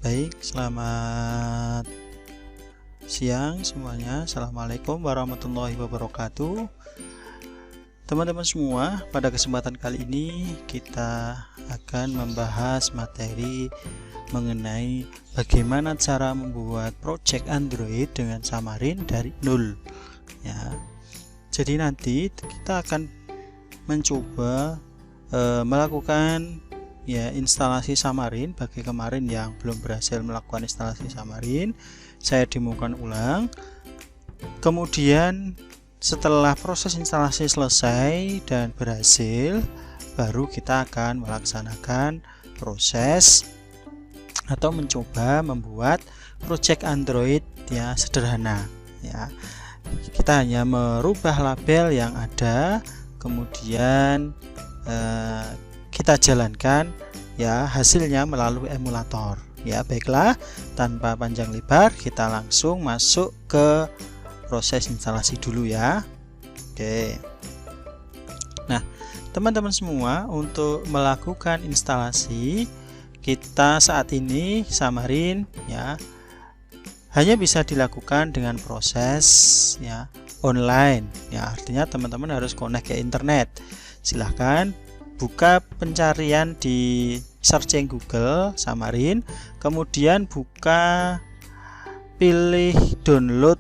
Baik, selamat siang semuanya. Assalamualaikum warahmatullahi wabarakatuh. Teman-teman semua, pada kesempatan kali ini kita akan membahas materi mengenai bagaimana cara membuat project Android dengan Xamarin dari nol. Ya, jadi nanti kita akan mencoba melakukan instalasi Xamarin. Bagi kemarin yang belum berhasil melakukan instalasi Xamarin, saya demokan ulang. Kemudian setelah proses instalasi selesai dan berhasil, baru kita akan melaksanakan proses atau mencoba membuat project Android sederhana. Kita hanya merubah label yang ada, kemudian kita jalankan hasilnya melalui emulator. Baiklah, tanpa panjang lebar kita langsung masuk ke proses instalasi dulu ya. Oke. Nah, teman-teman semua, untuk melakukan instalasi kita saat ini Xamarin hanya bisa dilakukan dengan proses online. Artinya teman-teman harus connect ke internet. Silahkan buka pencarian di searching Google Xamarin, kemudian pilih download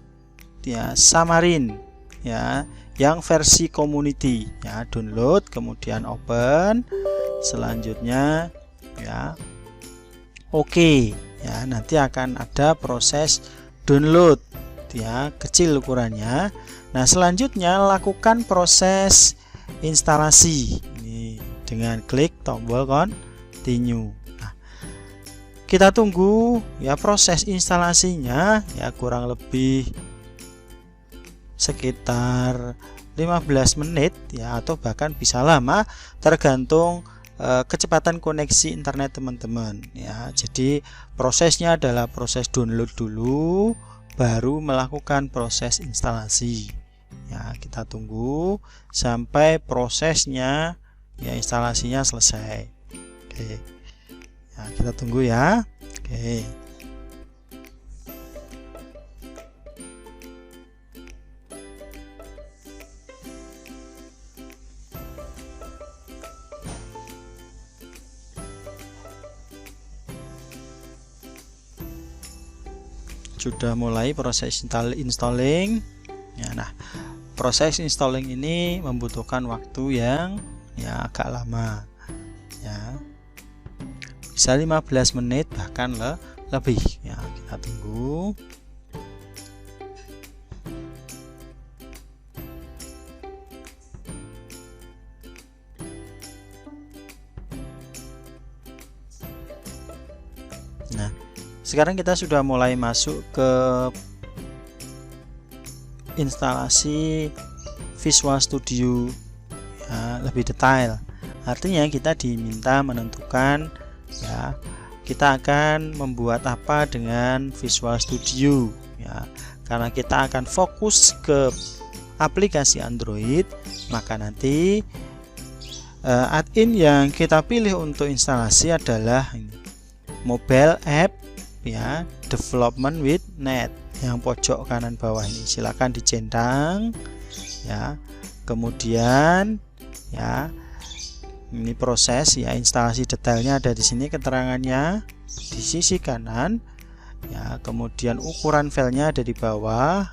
Xamarin yang versi community. Download, kemudian open, selanjutnya oke. Nanti akan ada proses download kecil ukurannya. Nah, selanjutnya lakukan proses instalasi dengan klik tombol continue. Nah, kita tunggu proses instalasinya kurang lebih sekitar 15 menit atau bahkan bisa lama, tergantung kecepatan koneksi internet teman-teman. Jadi prosesnya adalah proses download dulu, baru melakukan proses instalasi. Kita tunggu sampai prosesnya instalasinya selesai. Oke. Kita tunggu ya. Oke. Sudah mulai proses installing. Nah, proses installing ini membutuhkan waktu yang agak lama, bisa 15 menit bahkan lebih. Kita tunggu. Nah, sekarang kita sudah mulai masuk ke instalasi Visual Studio lebih detail. Artinya kita diminta menentukan kita akan membuat apa dengan Visual Studio karena kita akan fokus ke aplikasi Android, maka nanti add-in yang kita pilih untuk instalasi adalah Mobile App Development with Net yang pojok kanan bawah ini. Silakan dicentang kemudian ini proses instalasi detailnya ada di sini, keterangannya di sisi kanan kemudian ukuran filenya ada di bawah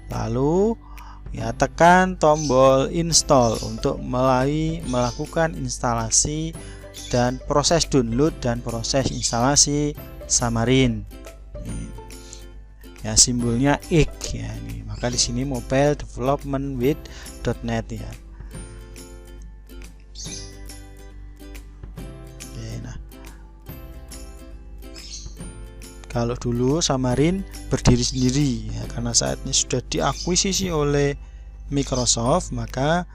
lalu tekan tombol install untuk melakukan instalasi dan proses download dan proses instalasi Xamarin. Simbolnya X ini. Maka di sini Mobile Development with .net Kalau dulu Xamarin berdiri sendiri karena saat ini sudah diakuisisi oleh Microsoft, maka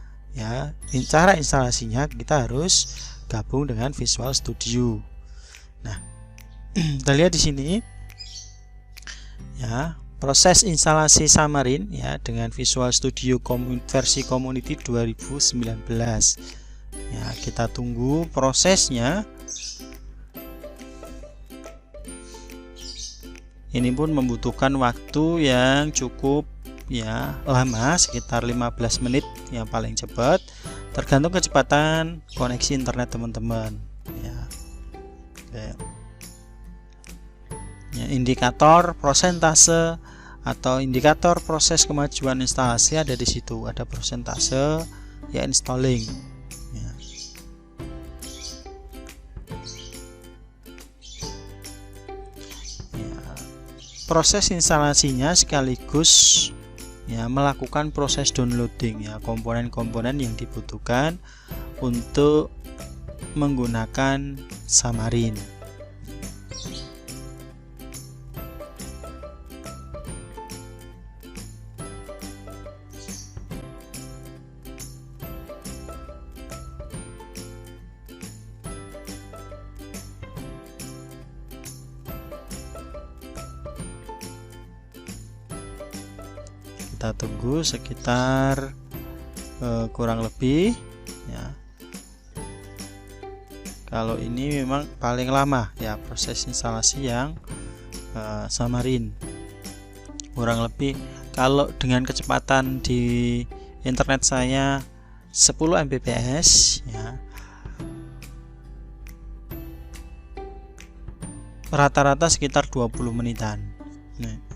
cara instalasinya kita harus gabung dengan Visual Studio. Nah, kita lihat di sini proses instalasi Xamarin dengan Visual Studio versi Community 2019. Kita tunggu prosesnya. Ini pun membutuhkan waktu yang cukup ya lama, sekitar 15 menit yang paling cepat, tergantung kecepatan koneksi internet teman-teman ya. Ya, indikator prosentase atau indikator proses kemajuan instalasi ada di situ, ada prosentase ya installing ya. Proses instalasinya sekaligus ya melakukan proses downloading ya komponen-komponen yang dibutuhkan untuk menggunakan Xamarin. Kita tunggu sekitar kurang lebih ya. Kalau ini memang paling lama ya proses instalasi yang Xamarin, kurang lebih kalau dengan kecepatan di internet saya 10 Mbps ya, rata-rata sekitar 20 menitan. Nah,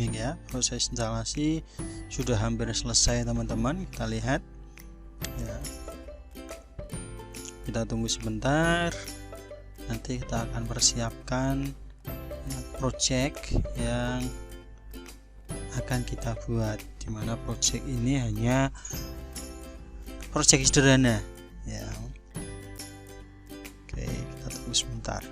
Ini ya, proses instalasi sudah hampir selesai teman-teman. Kita lihat ya. Kita tunggu sebentar, nanti kita akan persiapkan ya, project yang akan kita buat, dimana project ini hanya project sederhana ya. Oke, kita tunggu sebentar.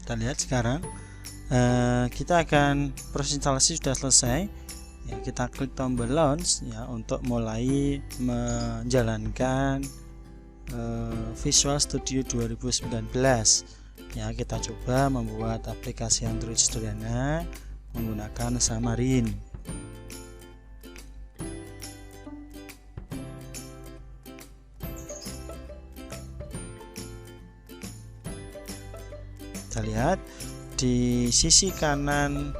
Kita lihat sekarang kita akan proses instalasi sudah selesai ya. Kita klik tombol launch ya untuk mulai menjalankan Visual Studio 2019 ya. Kita coba membuat aplikasi Android sederhana menggunakan Xamarin. Kita lihat di sisi kanan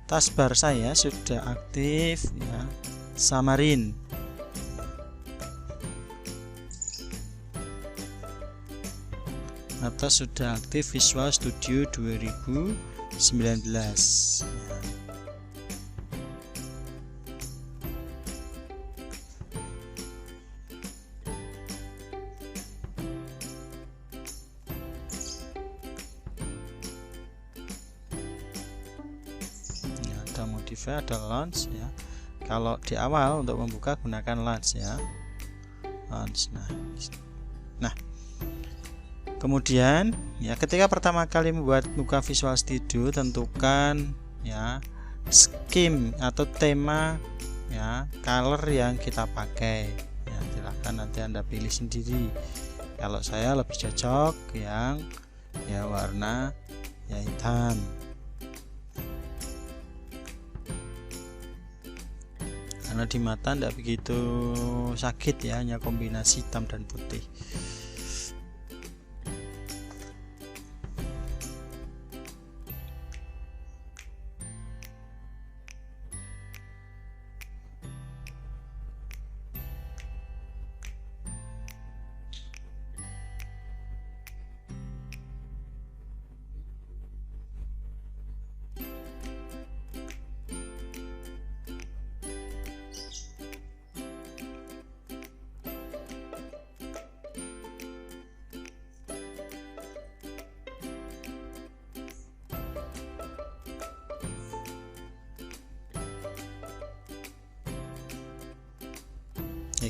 taskbar saya sudah aktif ya Xamarin. Atas sudah aktif Visual Studio 2019 ya. Ada modify, ada launch ya. Kalau di awal untuk membuka gunakan launch ya. Launch. Nah, kemudian ya ketika pertama kali buka Visual Studio, tentukan ya scheme atau tema ya, color yang kita pakai ya. Silahkan nanti Anda pilih sendiri. Kalau saya lebih cocok yang ya warna ya hitam. Karena di mata tidak begitu sakit ya, hanya kombinasi hitam dan putih.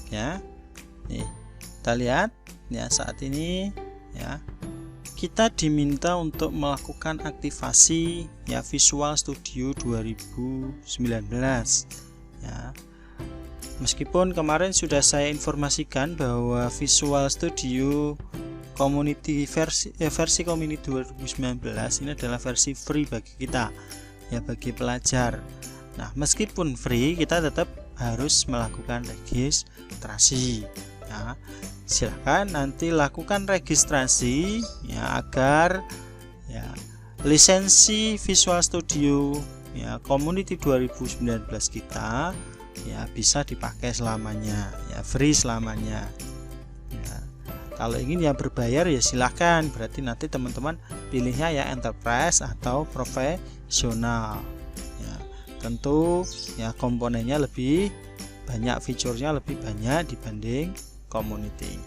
Ya, nih kita lihat ya, saat ini ya kita diminta untuk melakukan aktivasi ya Visual Studio 2019 ya. Meskipun kemarin sudah saya informasikan bahwa Visual Studio versi Community 2019 ini adalah versi free bagi kita ya, bagi pelajar. Nah, meskipun free, kita tetap harus melakukan registrasi ya. Silahkan nanti lakukan registrasi ya, agar ya lisensi Visual Studio ya Community 2019 kita ya bisa dipakai selamanya ya, free selamanya ya. Kalau ingin yang berbayar ya silahkan, berarti nanti teman-teman pilihnya ya enterprise atau profesional. Tentu ya komponennya lebih banyak, fiturnya lebih banyak dibanding community.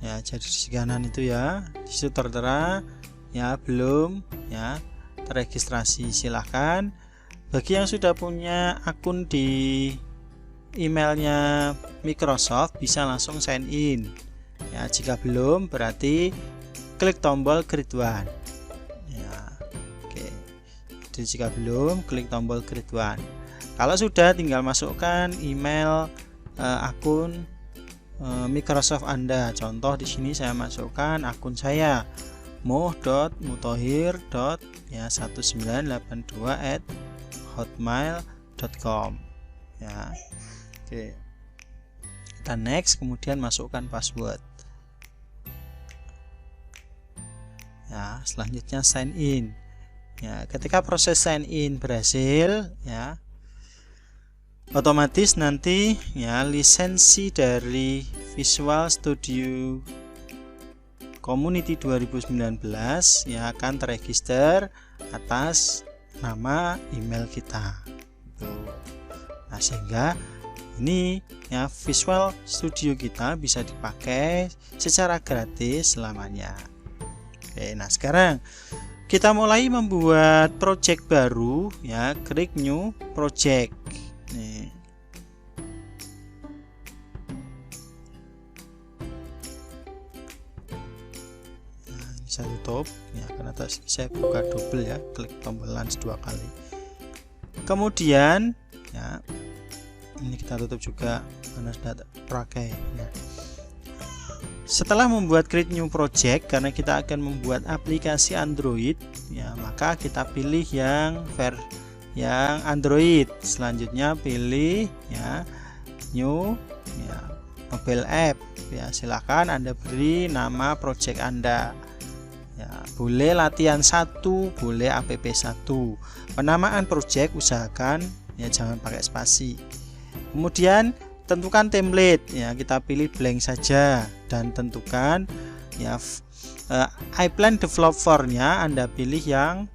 Ya, jadi di kanan itu ya, di situ tertera ya belum ya terregistrasi. Silahkan bagi yang sudah punya akun di emailnya Microsoft bisa langsung sign in ya. Jika belum berarti klik tombol create one ya. Oke, jadi jika belum klik tombol create one. Kalau sudah tinggal masukkan email akun Microsoft Anda. Contoh di sini saya masukkan akun saya moh.mutohir.1982@hotmail.com ya. Oke, kita next, kemudian masukkan password ya. Selanjutnya sign in ya. Ketika proses sign in berhasil ya, otomatis nanti ya lisensi dari Visual Studio Community 2019 ya akan terregister atas nama email kita. Nah, sehingga ini ya Visual Studio kita bisa dipakai secara gratis selamanya. Oke, nah sekarang kita mulai membuat project baru ya. Klik new project nih. Bisa tutup ya, karena tadi saya buka double ya, klik tombol launch 2 kali. Kemudian ya ini kita tutup juga karena sudah terpakai ya. Setelah membuat create new project, karena kita akan membuat aplikasi Android ya, maka kita pilih yang Android. Selanjutnya pilih ya new ya mobile app ya. Silakan Anda beri nama project Anda ya, boleh latihan 1, boleh app 1. Penamaan project usahakan ya jangan pakai spasi. Kemudian tentukan template ya, kita pilih blank saja dan tentukan ya iPlan developernya Anda pilih yang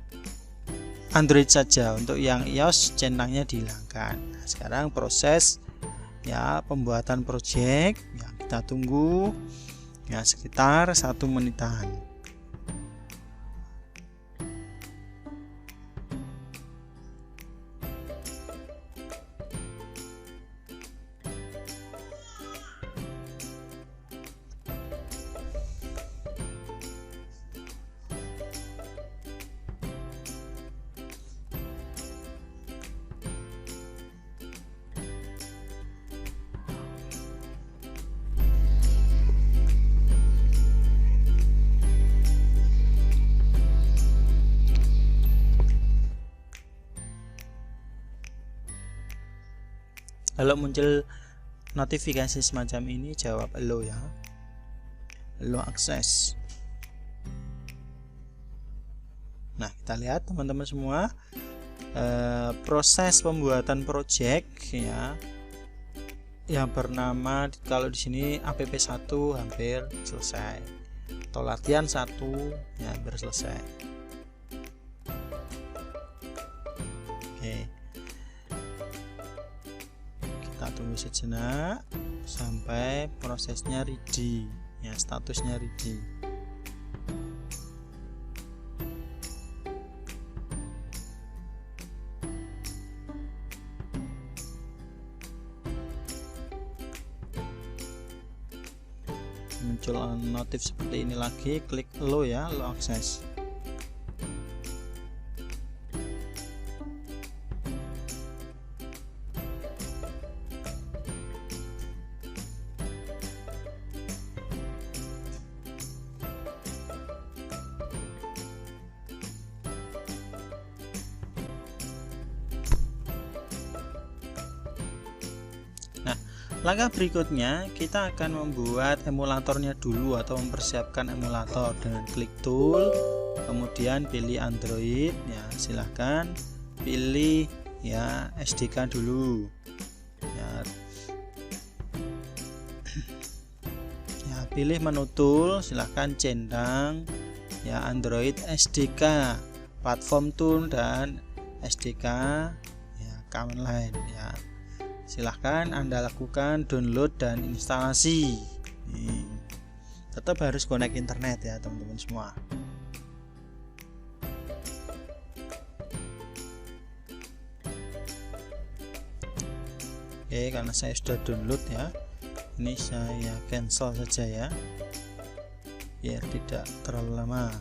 Android saja. Untuk yang iOS centangnya dihilangkan. Nah, sekarang proses ya pembuatan project ya, kita tunggu ya sekitar 1 menitan. Kalau muncul notifikasi semacam ini, jawab allow ya, allow akses. Nah, kita lihat teman-teman semua proses pembuatan project ya yang bernama, kalau di sini app1 hampir selesai, atau latihan 1 ya hampir selesai. Oke, kita tunggu sejenak sampai prosesnya ready ya, statusnya ready. Muncul notif seperti ini lagi, klik allow ya, allow akses. Nah, langkah berikutnya kita akan membuat emulatornya dulu atau mempersiapkan emulator dengan klik tool, kemudian pilih Android ya, silahkan pilih ya SDK dulu ya, ya pilih menu tool, silahkan centang ya Android SDK, platform tool dan SDK ya command line ya. Silahkan Anda lakukan download dan instalasi. Tetap harus connect internet ya teman-teman semua. Oke, karena saya sudah download ya, ini saya cancel saja ya, biar tidak terlalu lama.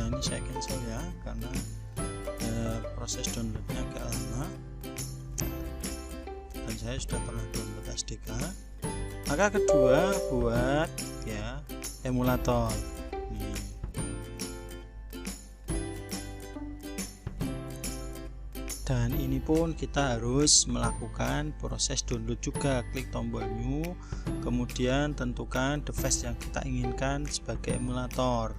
Ini saya cancel ya, karena proses downloadnya agak lama dan saya sudah pernah download SDK. Maka kedua, buat ya emulator. Dan ini pun kita harus melakukan proses download juga. Klik tombol new, kemudian tentukan device yang kita inginkan sebagai emulator.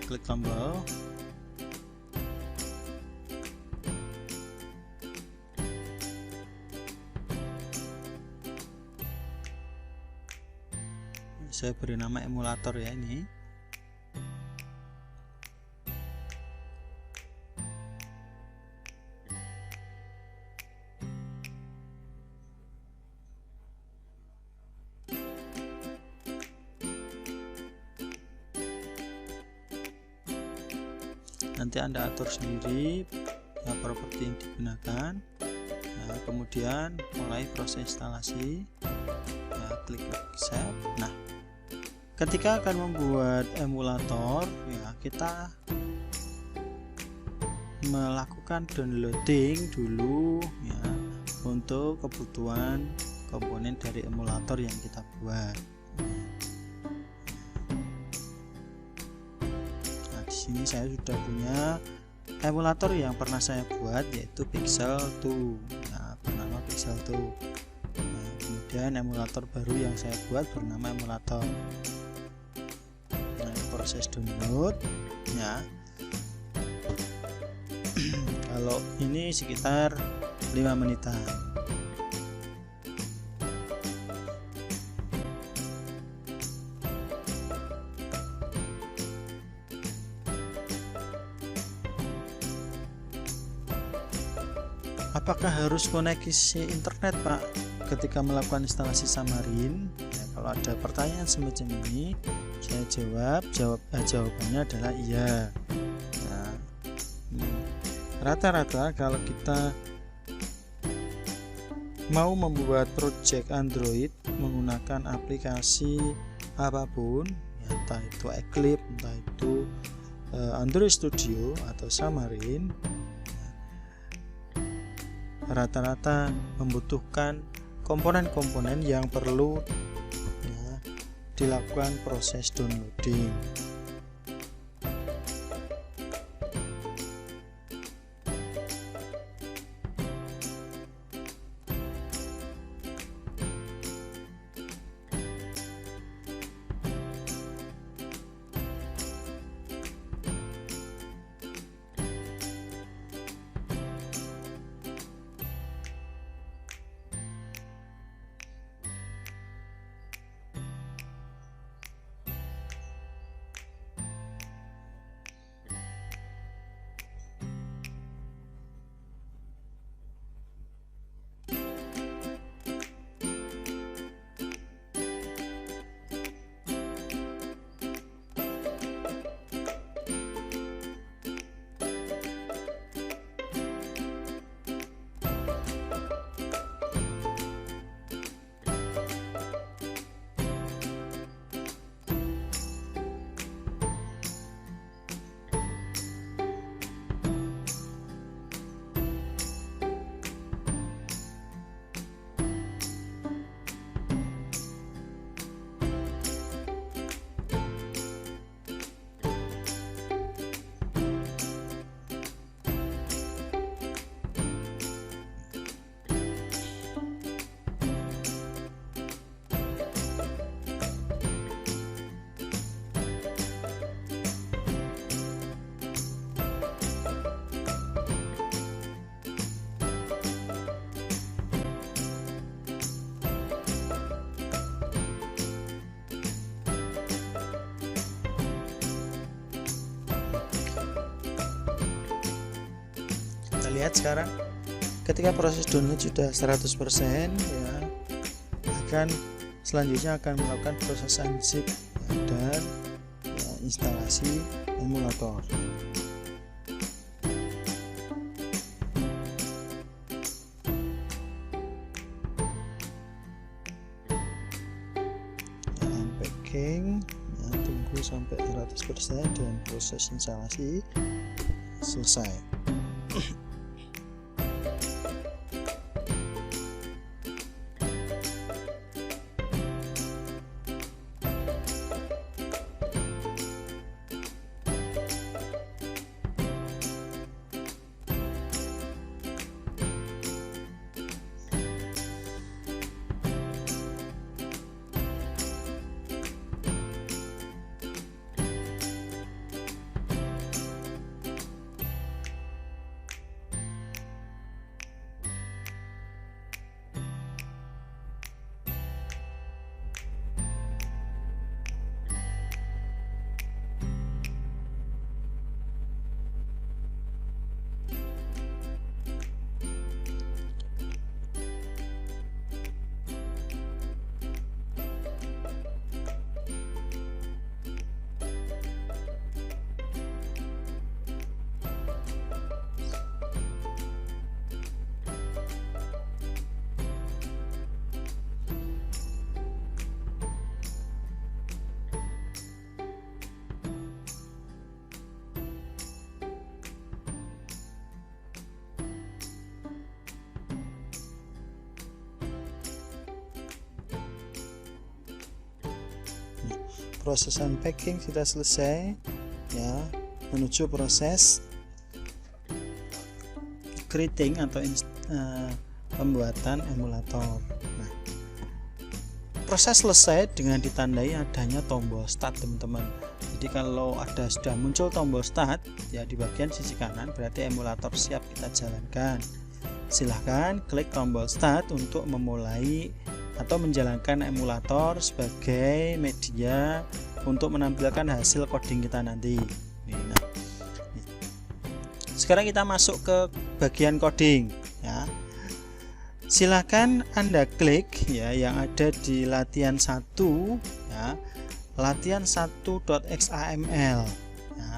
klik tombol. Saya beri nama emulator ya ini. Nanti Anda atur sendiri ya, properti yang digunakan. Nah, kemudian mulai proses instalasi. Ya, klik accept. Nah, ketika akan membuat emulator ya, kita melakukan downloading dulu ya untuk kebutuhan komponen dari emulator yang kita buat. Ini saya sudah punya emulator yang pernah saya buat, yaitu Pixel 2 ya, bernama Pixel 2. Nah, kemudian emulator baru yang saya buat bernama emulator. Nah, proses download ya. Kalau ini sekitar 5 menitan. Apakah harus koneksi internet, Pak, ketika melakukan instalasi Xamarin? Ya, kalau ada pertanyaan semacam ini, saya jawabannya adalah iya. Nah, rata-rata kalau kita mau membuat project Android menggunakan aplikasi apapun, ya, entah itu Eclipse, entah itu Android Studio atau Xamarin, rata-rata membutuhkan komponen-komponen yang perlu ya, dilakukan proses downloading. Kita lihat sekarang ketika proses download sudah 100% ya, selanjutnya akan melakukan proses unzip ya, dan ya, instalasi emulator. Unpacking ya, tunggu sampai 100% dan proses instalasi selesai. proses unpacking sudah selesai ya, menuju proses creating atau pembuatan emulator. Nah, proses selesai dengan ditandai adanya tombol start, teman-teman. Jadi kalau sudah muncul tombol start ya di bagian sisi kanan, berarti emulator siap kita jalankan. Silahkan klik tombol start untuk memulai atau menjalankan emulator sebagai media untuk menampilkan hasil coding kita nanti. Nah, sekarang kita masuk ke bagian coding ya. Silahkan Anda klik ya yang ada di latihan 1 ya, latihan 1.xaml ya.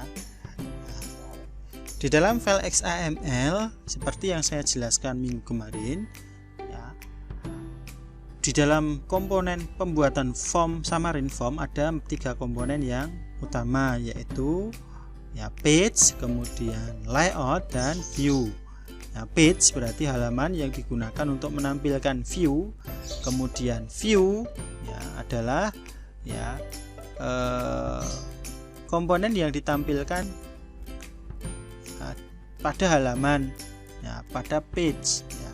Di dalam file XAML seperti yang saya jelaskan minggu kemarin ya, di dalam komponen pembuatan form Xamarin Form ada 3 komponen yang utama, yaitu ya page, kemudian layout, dan view. Nah, page berarti halaman yang digunakan untuk menampilkan view, kemudian view ya adalah ya komponen yang ditampilkan pada halaman ya, pada page ya.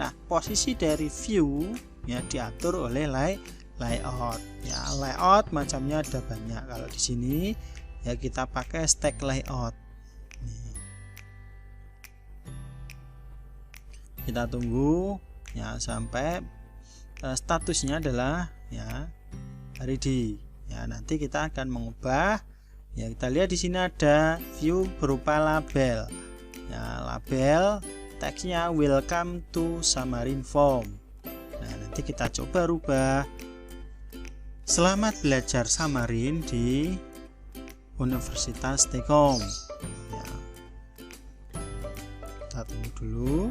Nah, posisi dari view ya diatur oleh layout ya. Layout macamnya ada banyak. Kalau di sini ya kita pakai stack layout. Kita tunggu ya sampai statusnya adalah ya ready ya. Nanti kita akan mengubah ya. Kita lihat di sini ada view berupa label ya, label teksnya welcome to Xamarin Form. Nah, nanti kita coba rubah selamat belajar Xamarin di Universitas Telkom ya. Kita tunggu dulu.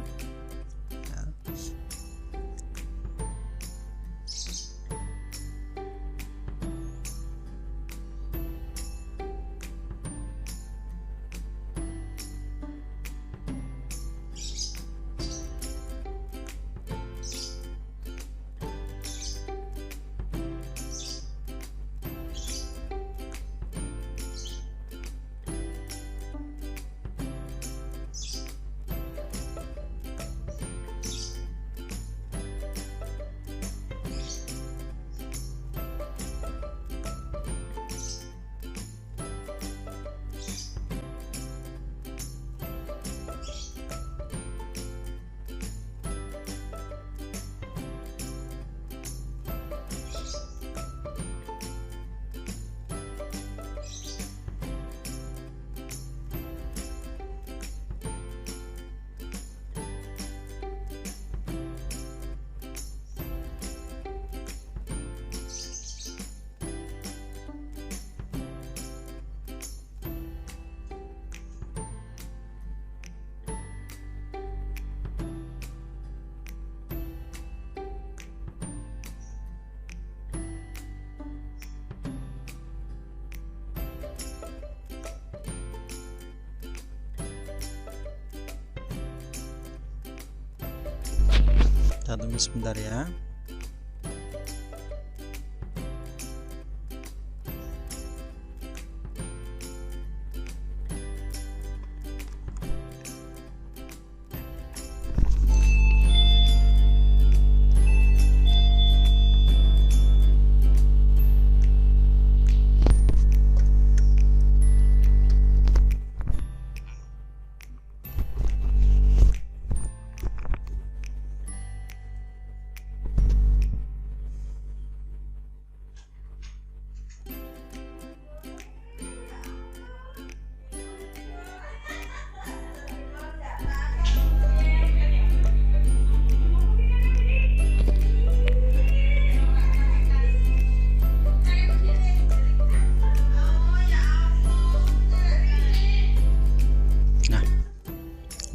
Kita tunggu sebentar ya.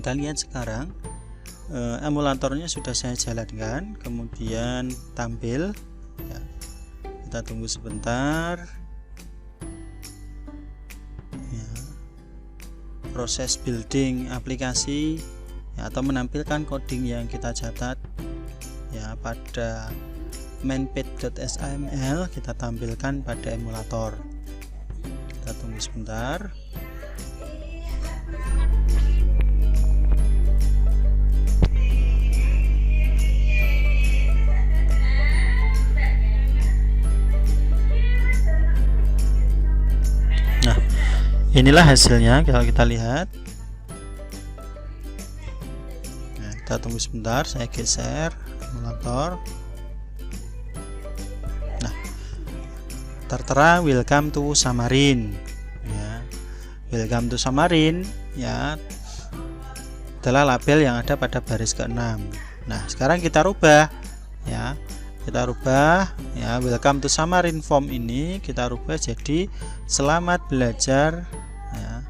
Kita lihat sekarang emulatornya sudah saya jalankan, kemudian tampil ya. Kita tunggu sebentar ya. Proses building aplikasi ya, atau menampilkan coding yang kita catat ya pada mainpage.html kita tampilkan pada emulator. Kita tunggu sebentar. Nah, inilah hasilnya kalau kita lihat. Nah, kita tunggu sebentar, saya geser emulator. Nah, tertera welcome to Xamarin ya. Welcome to Xamarin ya adalah label yang ada pada baris ke-6. Nah, sekarang kita rubah ya. Kita rubah ya, welcome to Xamarin form ini kita rubah jadi selamat belajar ya.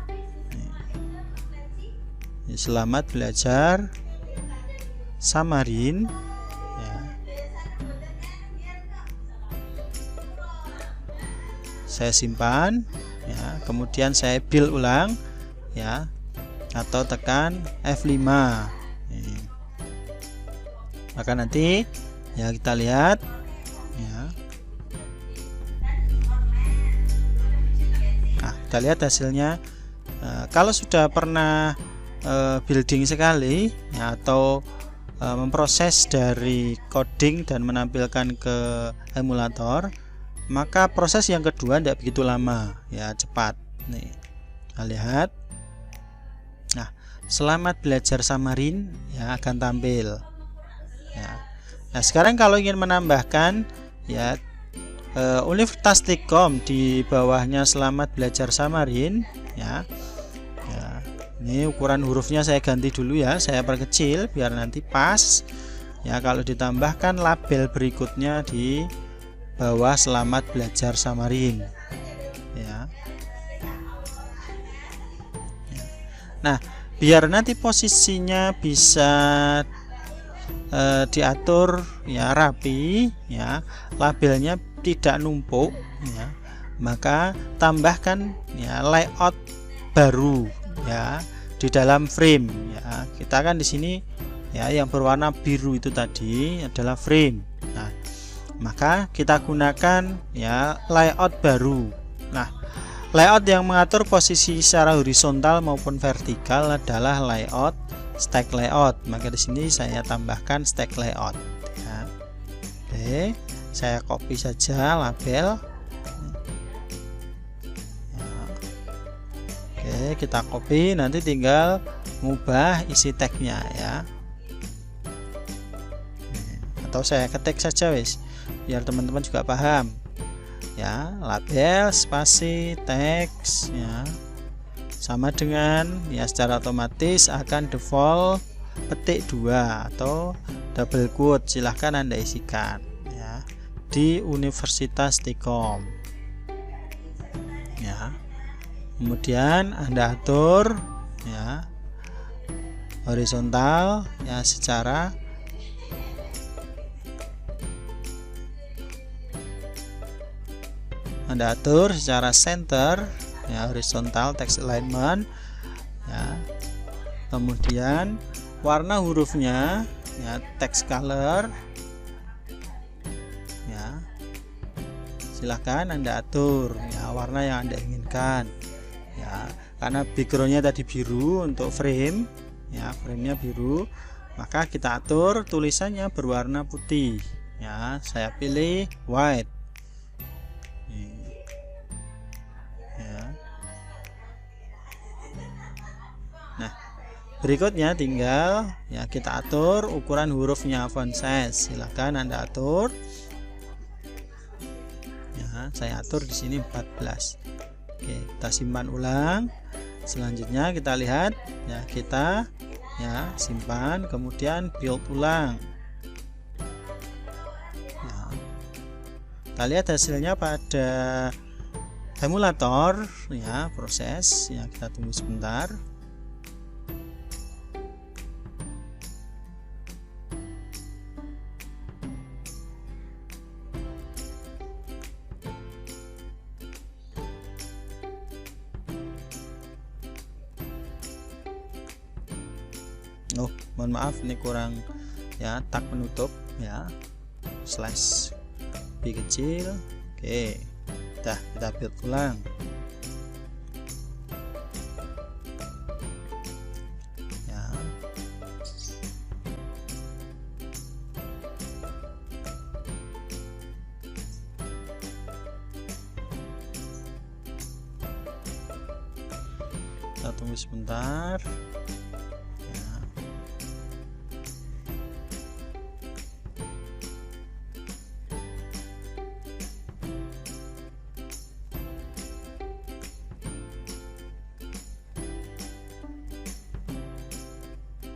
Selamat belajar Xamarin ya. Saya simpan ya, kemudian saya build ulang ya, atau tekan F5 nih. Maka nanti ya kita lihat ya. Nah, kita lihat hasilnya. Kalau sudah pernah building sekali ya, atau memproses dari coding dan menampilkan ke emulator, maka proses yang kedua tidak begitu lama ya, cepat nih. Kita lihat. Nah, selamat belajar Xamarin ya akan tampil ya. Nah, sekarang kalau ingin menambahkan ya Universitas Telkom di bawahnya selamat belajar Xamarin ya. Ini ukuran hurufnya saya ganti dulu ya, saya perkecil biar nanti pas ya kalau ditambahkan label berikutnya di bawah selamat belajar Xamarin ya. Nah, biar nanti posisinya bisa diatur ya rapi ya, labelnya tidak numpuk ya, maka tambahkan ya layout baru ya di dalam frame ya. Kita kan di sini ya yang berwarna biru itu tadi adalah frame. Nah, maka kita gunakan ya layout baru. Nah, layout yang mengatur posisi secara horizontal maupun vertikal adalah layout stack layout. Maka di sini saya tambahkan stack layout ya. Oke, saya copy saja label ya. Oke, kita copy, nanti tinggal mengubah isi tagnya ya, atau saya ketik saja wis biar teman-teman juga paham ya. Label spasi teks ya sama dengan ya, secara otomatis akan default petik 2 atau double quote, silahkan Anda isikan ya, di Universitas Telkom ya. Kemudian Anda atur ya horizontal ya, secara Anda atur secara center ya, horizontal text alignment ya. Kemudian warna hurufnya ya, text color ya, silahkan Anda atur ya warna yang Anda inginkan ya. Karena backgroundnya tadi biru untuk frame ya, framenya biru, maka kita atur tulisannya berwarna putih ya. Saya pilih white ya. Nah, berikutnya tinggal ya kita atur ukuran hurufnya, font size silahkan Anda atur ya. Saya atur di sini 14. Oke, kita simpan ulang. Selanjutnya kita lihat ya, kita ya simpan, kemudian build ulang ya. Kita lihat hasilnya pada emulator ya, proses ya. Kita tunggu sebentar. Oh, mohon maaf ini kurang ya, tag penutup ya, slash lebih kecil. Oke, kita build ulang. Ya. Kita tunggu sebentar. Ya.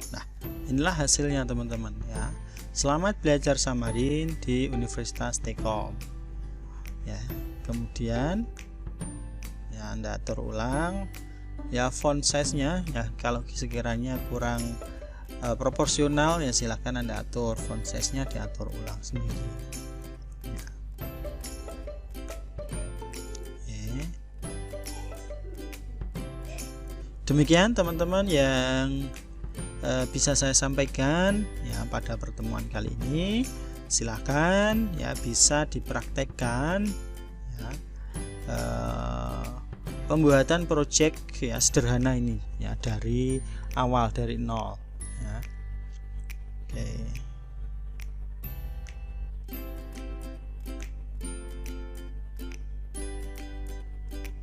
Nah, inilah hasilnya teman-teman ya. Selamat belajar Xamarin di Universitas T-Com. Ya, kemudian ya Anda atur ulang. Ya, font size-nya ya, kalau sekiranya kurang proporsional ya silahkan Anda atur font size-nya, diatur ulang sendiri ya. Demikian teman-teman yang bisa saya sampaikan ya pada pertemuan kali ini. Silahkan ya bisa dipraktekkan ya, pembuatan project ya sederhana ini ya dari awal, dari nol ya. Oke.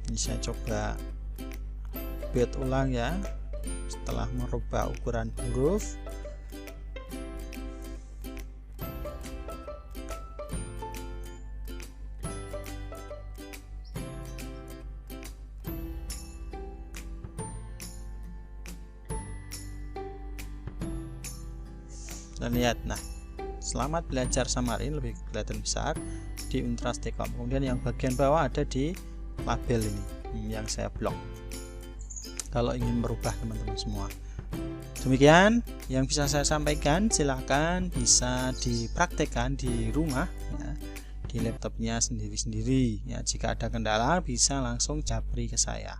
Ini saya coba build ulang ya setelah merubah ukuran huruf. Dan lihat, nah selamat belajar Xamarin lebih kelihatan besar di Universitas T-Com. Kemudian yang bagian bawah ada di label ini yang saya blok kalau ingin merubah teman-teman semua. Demikian yang bisa saya sampaikan. Silahkan bisa dipraktekkan di rumah ya, di laptopnya sendiri-sendiri ya. Jika ada kendala bisa langsung japri ke saya.